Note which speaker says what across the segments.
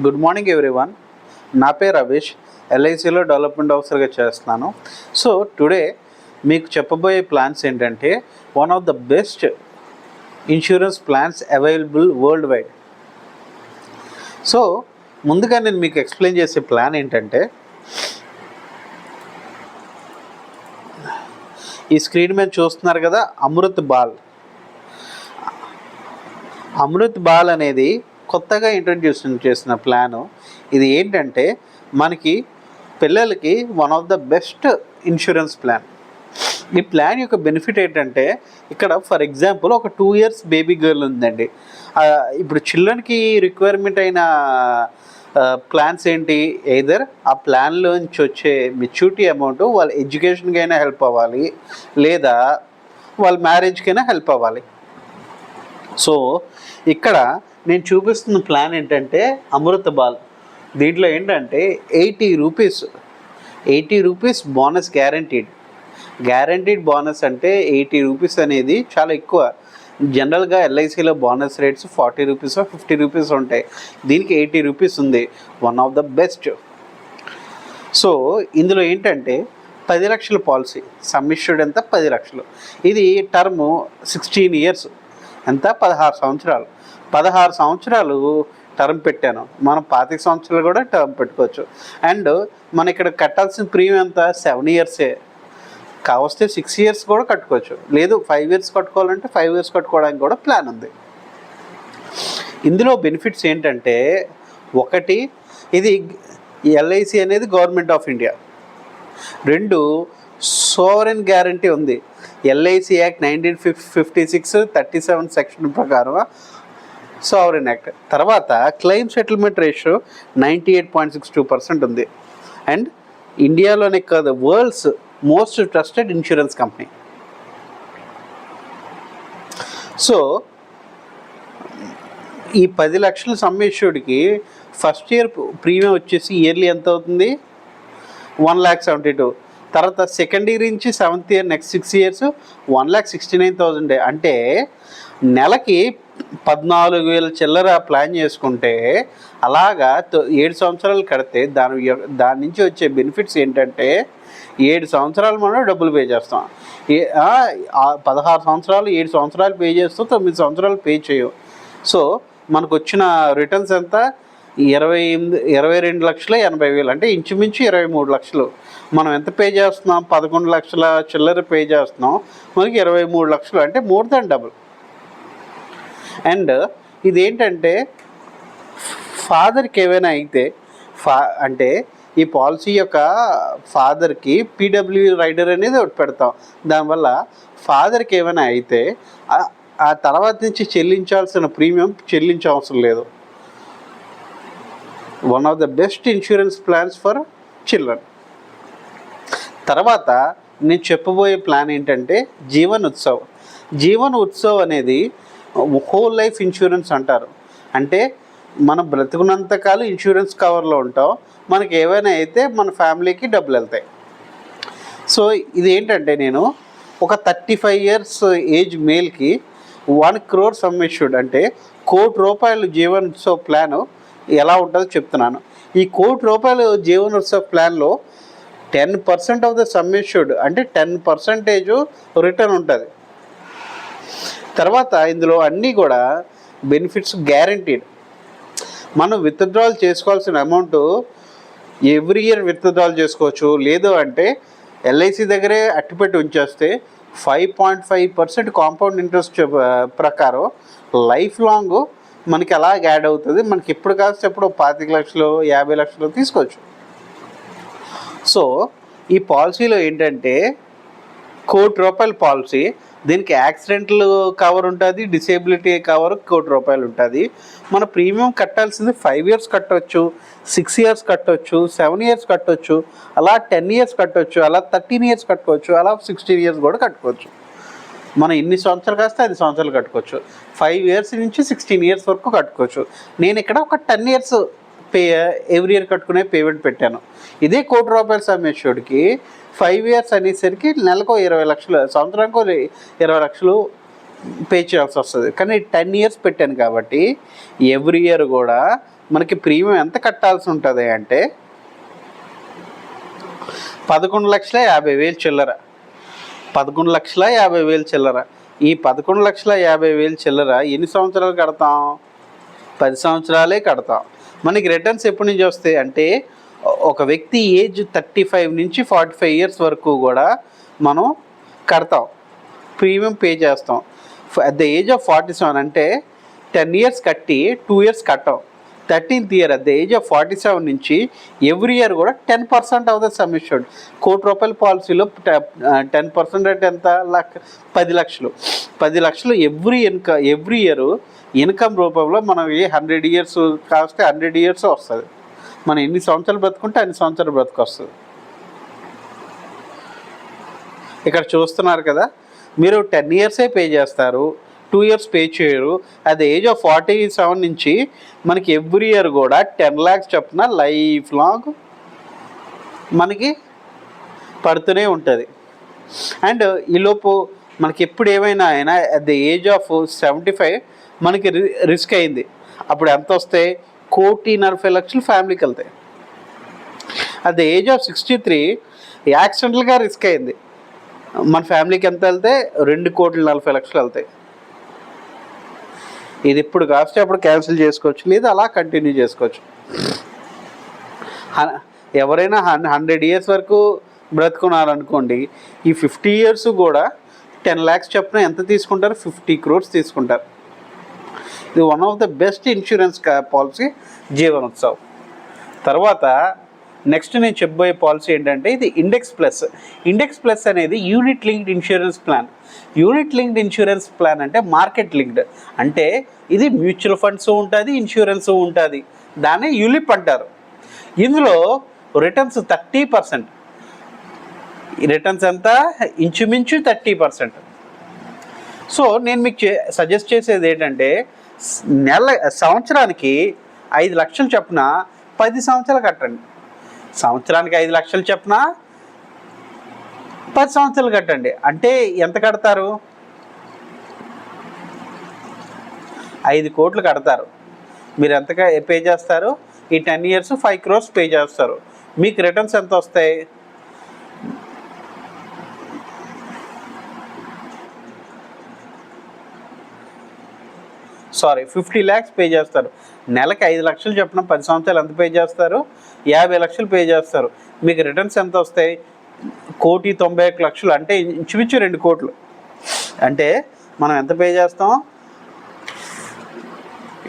Speaker 1: Good morning everyone. నా పేరు Ravesh, ఎల్ఐసిలో development ఆఫీసర్గా చేస్తున్నాను. సో టుడే మీకు చెప్పబోయే ప్లాన్స్ ఏంటంటే one of the best insurance plans available world wide. So ముందుగా నేను మీకు ఎక్స్ప్లెయిన్ చేసే ప్లాన్ ఏంటంటే, ఈ స్క్రీన్ మీద చూస్తున్నారు కదా, అమృత్ బాల్ అనేది కొత్తగా ఇంట్రడ్యూస్ చేసిన ప్లాను. ఇది ఏంటంటే మనకి పిల్లలకి one of the best insurance plan. ఈ ప్లాన్ యొక్క బెనిఫిట్ ఏంటంటే, ఇక్కడ ఫర్ ఎగ్జాంపుల్ ఒక 2 years బేబీ గర్ల్ ఉందండి. ఇప్పుడు చిల్డ్రన్కి రిక్వైర్మెంట్ అయిన ప్లాన్స్ ఏంటి? ఎయిదర్ ఆ ప్లాన్లో నుంచి వచ్చే మెచ్యూరిటీ అమౌంట్ వాళ్ళ ఎడ్యుకేషన్కి అయినా హెల్ప్ అవ్వాలి, లేదా వాళ్ళ మ్యారేజ్కైనా హెల్ప్ అవ్వాలి. సో ఇక్కడ నేను చూపిస్తున్న ప్లాన్ ఏంటంటే అమృత్ బాల్. దీంట్లో ఏంటంటే 80 రూపీస్ బోనస్ గ్యారంటీడ్ బోనస్. అంటే 80 రూపీస్ అనేది చాలా ఎక్కువ. జనరల్గా ఎల్ఐసిలో బోనస్ రేట్స్ 40 రూపీస్ 50 రూపీస్ ఉంటాయి. దీనికి 80 రూపీస్ ఉంది. One of the best. So ఇందులో ఏంటంటే 10 లక్షల పాలసీ, సమ్ ఇష్యూడ్ ఎంత 10 లక్షలు. ఇది టర్మ్ 16 years, ఎంత 16 సంవత్సరాలు. 16 సంవత్సరాలు టర్మ్ పెట్టాను. మనం 25 సంవత్సరాలు కూడా టర్మ్ పెట్టుకోవచ్చు. అండ్ మన ఇక్కడ కట్టాల్సిన ప్రీమియం ఎంత 7 years. కావస్తే 6 years కూడా కట్టుకోవచ్చు, లేదు 5 years కట్టుకోవాలంటే 5 years కట్టుకోవడానికి కూడా ప్లాన్ ఉంది. ఇందులో బెనిఫిట్స్ ఏంటంటే, ఒకటి, ఇది ఎల్ఐసి అనేది government of India. 2, sovereign guarantee ఉంది. ఎల్ఐసి యాక్ట్ 1956 37 సెక్షన్ ప్రకారం సోవరెన్ యాక్ట్. తర్వాత క్లెయిమ్ సెటిల్మెంట్ రేషియో 98.62% ఉంది. అండ్ ఇండియాలోనే కాదు, world's most trusted insurance company. So ఈ 10 లక్షల సమ్ ఇష్యూడ్కి ఫస్ట్ ఇయర్ ప్రీమియం వచ్చేసి ఇయర్లీ ఎంత అవుతుంది? 1,72,000. తర్వాత సెకండ్ ఇయర్ నుంచి 7th year నెక్స్ట్ 6 years 1,69,000. అంటే నెలకి 14,000 చిల్లర ప్లాన్ చేసుకుంటే, అలాగా 7 సంవత్సరాలు కడితే దాని నుంచి వచ్చే బెనిఫిట్స్ ఏంటంటే, 7 సంవత్సరాలు మనం డబ్బులు పే చేస్తాం. 16 సంవత్సరాలు 7 సంవత్సరాలు పే చేస్తూ 9 సంవత్సరాలు పే చేయవు. సో మనకు వచ్చిన రిటర్న్స్ ఎంత? 22,80,000. అంటే ఇంచుమించు 23 లక్షలు. మనం ఎంత పే చేస్తున్నాం? 11 లక్షల చిల్లర పే చేస్తున్నాం. మనకి 23 లక్షలు, అంటే మోర్ దాన్ డబుల్. అండ్ ఇదేంటంటే ఫాదర్కి ఏమైనా అయితే, అంటే ఈ పాలసీ యొక్క ఫాదర్కి పీడబ్ల్యూ రైడర్ అనేది ఒకటి పెడతాం. దానివల్ల ఫాదర్కి ఏమైనా అయితే ఆ తర్వాత నుంచి చెల్లించాల్సిన ప్రీమియం చెల్లించవసరం లేదు. One of the best insurance plans for children. తర్వాత నేను చెప్పబోయే ప్లాన్ ఏంటంటే జీవన్ ఉత్సవ్ అనేది హోల్ లైఫ్ ఇన్సూరెన్స్ అంటారు. అంటే మనం బ్రతుకున్నంతకాలం ఇన్సూరెన్స్ కవర్లో ఉంటాం. మనకి ఏవైనా అయితే మన ఫ్యామిలీకి డబ్బులు వెళ్తాయి. సో ఇది ఏంటంటే, నేను ఒక 35 years ఏజ్ మేల్కి 1 crore సమ్ ఇష్యూడ్, అంటే ₹1,00,00,000 జీవన్ ఉత్సవ్ ప్లాను ఎలా ఉంటుందో చెప్తున్నాను. ఈ ₹1,00,00,000 జీవన్ ఉత్సవ్ ప్లాన్లో 10% ఆఫ్ ద సమ్ ఇష్యూడ్, అంటే 10% రిటర్న్ ఉంటుంది. తర్వాత ఇందులో అన్నీ కూడా బెనిఫిట్స్ గ్యారంటీడ్. మనం విత్డ్రాల్ చేసుకోవాల్సిన అమౌంట్ ఎవ్రీ ఇయర్ విత్డ్రాల్ చేసుకోవచ్చు. లేదు అంటే ఎల్ఐసి దగ్గరే అట్టిపెట్టి ఉంచేస్తే 5.5% కాంపౌండ్ ఇంట్రెస్ట్ ప్రకారం లైఫ్ లాంగ్ మనకి అలా యాడ్ అవుతుంది. మనకి ఎప్పుడు కాస్తే ఎప్పుడు 25 లక్షలు 50 లక్షలు తీసుకోవచ్చు. సో ఈ పాలసీలో ఏంటంటే ₹1,00,00,000 పాలసీ. దీనికి యాక్సిడెంటల్ కవర్ ఉంటుంది, డిసేబిలిటీ కవర్ ₹1,00,00,000 ఉంటుంది. మన ప్రీమియం కట్టాల్సింది 5 years కట్టవచ్చు, 6 years కట్టవచ్చు, 7 years కట్టవచ్చు, అలా 10 years కట్టవచ్చు, అలా 13 years కట్టుకోవచ్చు, అలా 16 years కూడా కట్టుకోవచ్చు. మనం ఎన్ని సంవత్సరాలు కాస్తే 5 సంవత్సరాలు కట్టుకోవచ్చు. 5 years నుంచి 16 years వరకు కట్టుకోవచ్చు. నేను ఇక్కడ ఒక 10 years ఎవ్రీ ఇయర్ కట్టుకునే పేమెంట్ పెట్టాను. ఇదే ₹1,00,00,000 సమ్ ఇష్యూడ్కి 5 years అనేసరికి నెలకు 20 లక్షలు, సంవత్సరానికి 20 లక్షలు పే చేయాల్సి వస్తుంది. కానీ 10 years పెట్టాను కాబట్టి ఎవ్రీ ఇయర్ కూడా మనకి ప్రీమియం ఎంత కట్టాల్సి ఉంటుంది అంటే 11,50,000 చిల్లర. 11,50,000 చిల్లర. ఈ 11,50,000 చిల్లర ఎన్ని సంవత్సరాలు కడతాం? 10 సంవత్సరాలే కడతాం. మనకి రిటర్న్స్ ఎప్పటి నుంచి వస్తాయి అంటే ఒక వ్యక్తి ఏజ్ 35 నుంచి 45 ఇయర్స్ వరకు కూడా మనం కడతాం, ప్రీమియం పే చేస్తాం. అట్ ద ఏజ్ ఆఫ్ 47 అంటే 10 ఇయర్స్ కట్టి 2 ఇయర్స్ కట్టాం. 13th year at the age of 47 నుంచి ఎవ్రీ ఇయర్ కూడా 10% ఆఫ్ ద సమ్ ఇష్యూడ్. ₹1,00,000 పాలసీలో 10% అంటే ఎంత? 10 లక్షలు. 10 లక్షలు ఎవ్రీ ఇయర్ ఇన్కమ్ రూపంలో మనం 100 ఇయర్స్ కాస్తే 100 ఇయర్స్ వస్తుంది. మనం ఎన్ని సంవత్సరాలు బ్రతుకుంటే అన్ని సంవత్సరాలు బ్రతుకొస్తుంది. ఇక్కడ చూస్తున్నారు కదా, మీరు 10 ఇయర్సే పే చేస్తారు, 2 ఇయర్స్ పే చేయరు. అట్ ద ఏజ్ ఆఫ్ 47 నుంచి మనకి ఎవ్రీ ఇయర్ కూడా 10 lakhs చొప్పున లైఫ్ లాంగ్ మనకి పడుతూనే ఉంటుంది. అండ్ ఈలోపు మనకి ఎప్పుడు ఏమైనా అయినా అట్ ద ఏజ్ ఆఫ్ 75 మనకి రిస్క్ అయింది. అప్పుడు ఎంత వస్తాయి? 1,40,00,000 ఫ్యామిలీకి వెళ్తాయి. అట్ ద ఏజ్ ఆఫ్ 63 యాక్సిడెంటల్గా రిస్క్ అయింది, మన ఫ్యామిలీకి ఎంత వెళ్తే? 2,40,00,000 వెళ్తాయి. ఇది ఇప్పుడు కాస్తే అప్పుడు క్యాన్సిల్ చేసుకోవచ్చు, లేదా అలా కంటిన్యూ చేసుకోవచ్చు. ఎవరైనా 100 ఇయర్స్ వరకు బ్రతుకున్నారనుకోండి, ఈ 50 ఇయర్స్ కూడా 10 lakhs చొప్పున ఎంత తీసుకుంటారు? 50 crores తీసుకుంటారు. ఇది one of the best insurance policy Jeevan Utsav. తర్వాత నెక్స్ట్ నేను చెప్పబోయే పాలసీ ఏంటంటే ఇది ఇండెక్స్ ప్లస్. ఇండెక్స్ ప్లస్ అనేది unit linked insurance plan. Unit linked insurance plan అంటే మార్కెట్ లింక్డ్, అంటే ఇది మ్యూచువల్ ఫండ్స్ ఉంటుంది, ఇన్సూరెన్స్ ఉంటుంది, దాన్ని యూలిప్ అంటారు. ఇందులో రిటర్న్స్ 30%. రిటర్న్స్ ఎంత? ఇంచుమించు 30%. సో నేను మీకు సజెస్ట్ చేసేది ఏంటంటే సంవత్సరానికి 5 లక్షలు చొప్పున 10 సంవత్సరాలు కట్టండి. సంవత్సరానికి 5 లక్షలు చొప్పున 10 సంవత్సరాలు కట్టండి. అంటే ఎంత కడతారు? 5 కోట్లు కడతారు. మీరు ఎంతగా పే చేస్తారు? ఈ 10 ఇయర్స్ 5 crores పే చేస్తారు. మీకు రిటర్న్స్ ఎంత వస్తాయి? సారీ 50 lakhs పే చేస్తారు. నెలకి 5 లక్షలు చెప్పిన 10 సంవత్సరాలు ఎంత పే చేస్తారు? 50 లక్షలు పే చేస్తారు. మీకు రిటర్న్స్ ఎంత వస్తాయి? 1,91,00,000, అంటే ఇంచుమించు 2 కోట్లు. అంటే మనం ఎంత పే చేస్తాం?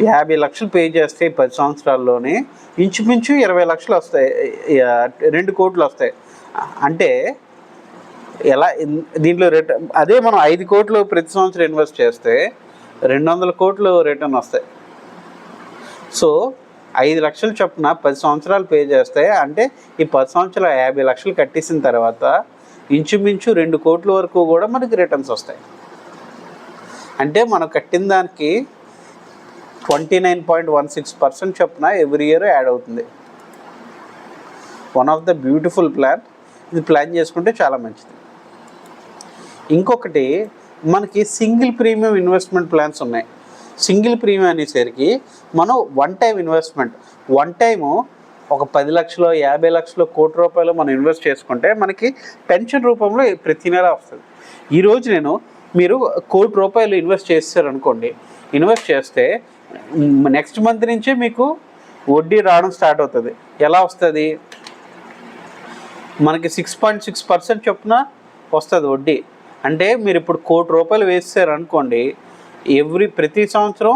Speaker 1: 50 లక్షలు పే చేస్తే 10 సంవత్సరాల్లోనే ఇంచుమించు 20 లక్షలు వస్తాయి, 2 కోట్లు వస్తాయి. అంటే ఎలా దీంట్లో రిటర్న్? అదే మనం 5 కోట్లు ప్రతి సంవత్సరం ఇన్వెస్ట్ చేస్తే 200 కోట్లు రిటర్న్ వస్తాయి. సో 5 లక్షలు చొప్పున 10 సంవత్సరాలు పే చేస్తే, అంటే ఈ 10 సంవత్సరాలు 50 లక్షలు కట్టేసిన తర్వాత ఇంచుమించు 2 కోట్ల వరకు కూడా మనకి రిటర్న్స్ వస్తాయి. అంటే మనం కట్టిన దానికి 29.16% చొప్పున ఎవ్రీ ఇయర్ యాడ్ అవుతుంది. One of the beautiful plan. ఇది ప్లాన్ చేసుకుంటే చాలా మంచిది. ఇంకొకటి మనకి సింగిల్ ప్రీమియం ఇన్వెస్ట్మెంట్ ప్లాన్స్ ఉన్నాయి. సింగిల్ ప్రీమియం అనేసరికి మనం one time investment, one time ఒక 10 లక్షలు 50 లక్షలు ₹1,00,00,000 మనం ఇన్వెస్ట్ చేసుకుంటే మనకి పెన్షన్ రూపంలో ప్రతి నెల వస్తుంది. ఈరోజు మీరు ₹1,00,00,000 ఇన్వెస్ట్ చేస్తారనుకోండి, ఇన్వెస్ట్ చేస్తే నెక్స్ట్ మంత్ నుంచే మీకు వడ్డీ రావడం స్టార్ట్ అవుతుంది. ఎలా వస్తుంది? మనకి 6.6% చొప్పున వస్తుంది వడ్డీ. అంటే మీరు ఇప్పుడు ₹1,00,00,000 వేస్తారు అనుకోండి, ప్రతి సంవత్సరం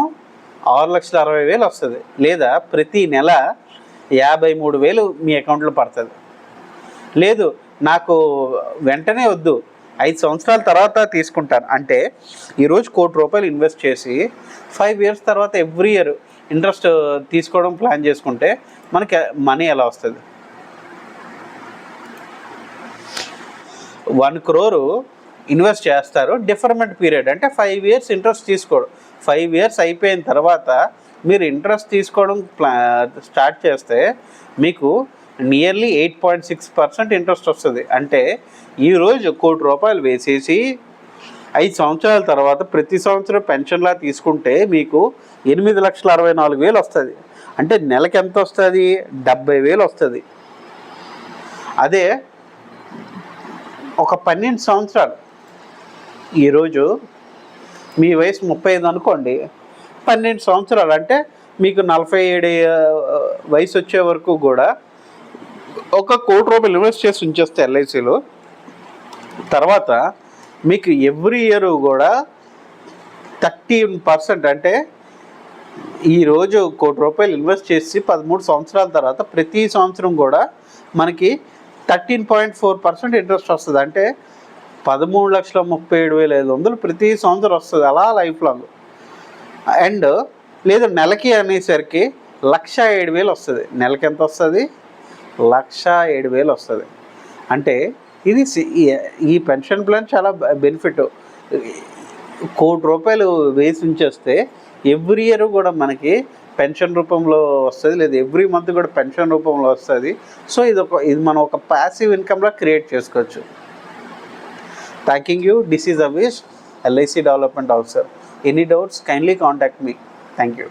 Speaker 1: 6,60,000 వస్తుంది, లేదా ప్రతి నెల 53,000 మీ అకౌంట్లో పడుతుంది. లేదు నాకు వెంటనే వద్దు, 5 సంవత్సరాల తర్వాత తీసుకుంటాను అంటే ఈరోజు ₹1,00,00,000 ఇన్వెస్ట్ చేసి 5 years తర్వాత ఎవ్రీ ఇయర్ ఇంట్రెస్ట్ తీసుకోవడం ప్లాన్ చేసుకుంటే మనకి మనీ ఎలా వస్తుంది? 1 crore ఇన్వెస్ట్ చేస్తారు. డిఫర్మెంట్ పీరియడ్ అంటే 5 years ఇంట్రెస్ట్ తీసుకోవడం. 5 years అయిపోయిన తర్వాత మీరు ఇంట్రెస్ట్ తీసుకోవడం స్టార్ట్ చేస్తే మీకు నియర్లీ 8.6% ఇంట్రెస్ట్ వస్తుంది. అంటే ఈరోజు ₹1,00,00,000 వేసేసి 5 సంవత్సరాల తర్వాత ప్రతి సంవత్సరం పెన్షన్లా తీసుకుంటే మీకు 8,64,000 వస్తుంది. అంటే నెలకి ఎంత వస్తుంది? 70,000 వస్తుంది. అదే ఒక 12 సంవత్సరాలు, ఈరోజు మీ వయసు 35 అనుకోండి, 12 సంవత్సరాలు అంటే మీకు 47 వయసు వచ్చే వరకు కూడా ₹1,00,00,000 ఇన్వెస్ట్ చేసి ఉంచేస్తే ఎల్ఐసిలో, తర్వాత మీకు ఎవ్రీ ఇయర్ కూడా 13% అంటే ఈరోజు ₹1,00,00,000 ఇన్వెస్ట్ చేసి 13 సంవత్సరాల తర్వాత ప్రతి సంవత్సరం కూడా మనకి 13.4% ఇంట్రెస్ట్ వస్తుంది. అంటే 13,37,500 ప్రతి సంవత్సరం వస్తుంది, అలా లైఫ్ లాంగ్. అండ్ లేదు నెలకి అనేసరికి 1,07,000 వస్తుంది. నెలకి ఎంత వస్తుంది? 1,07,000 వస్తుంది. అంటే ఇది ఈ పెన్షన్ ప్లాన్ చాలా బెనిఫిట్. ₹1,00,00,000 వేసి ఉంచేస్తే ఎవ్రీ ఇయర్ కూడా మనకి పెన్షన్ రూపంలో వస్తుంది, లేదా ఎవ్రీ మంత్ కూడా పెన్షన్ రూపంలో వస్తుంది. సో ఇది మనం ఒక ప్యాసివ్ ఇన్కమ్లా క్రియేట్ చేసుకోవచ్చు. Thanking you. This is అవిష్, LIC development officer. Any doubts kindly contact me. Thank you.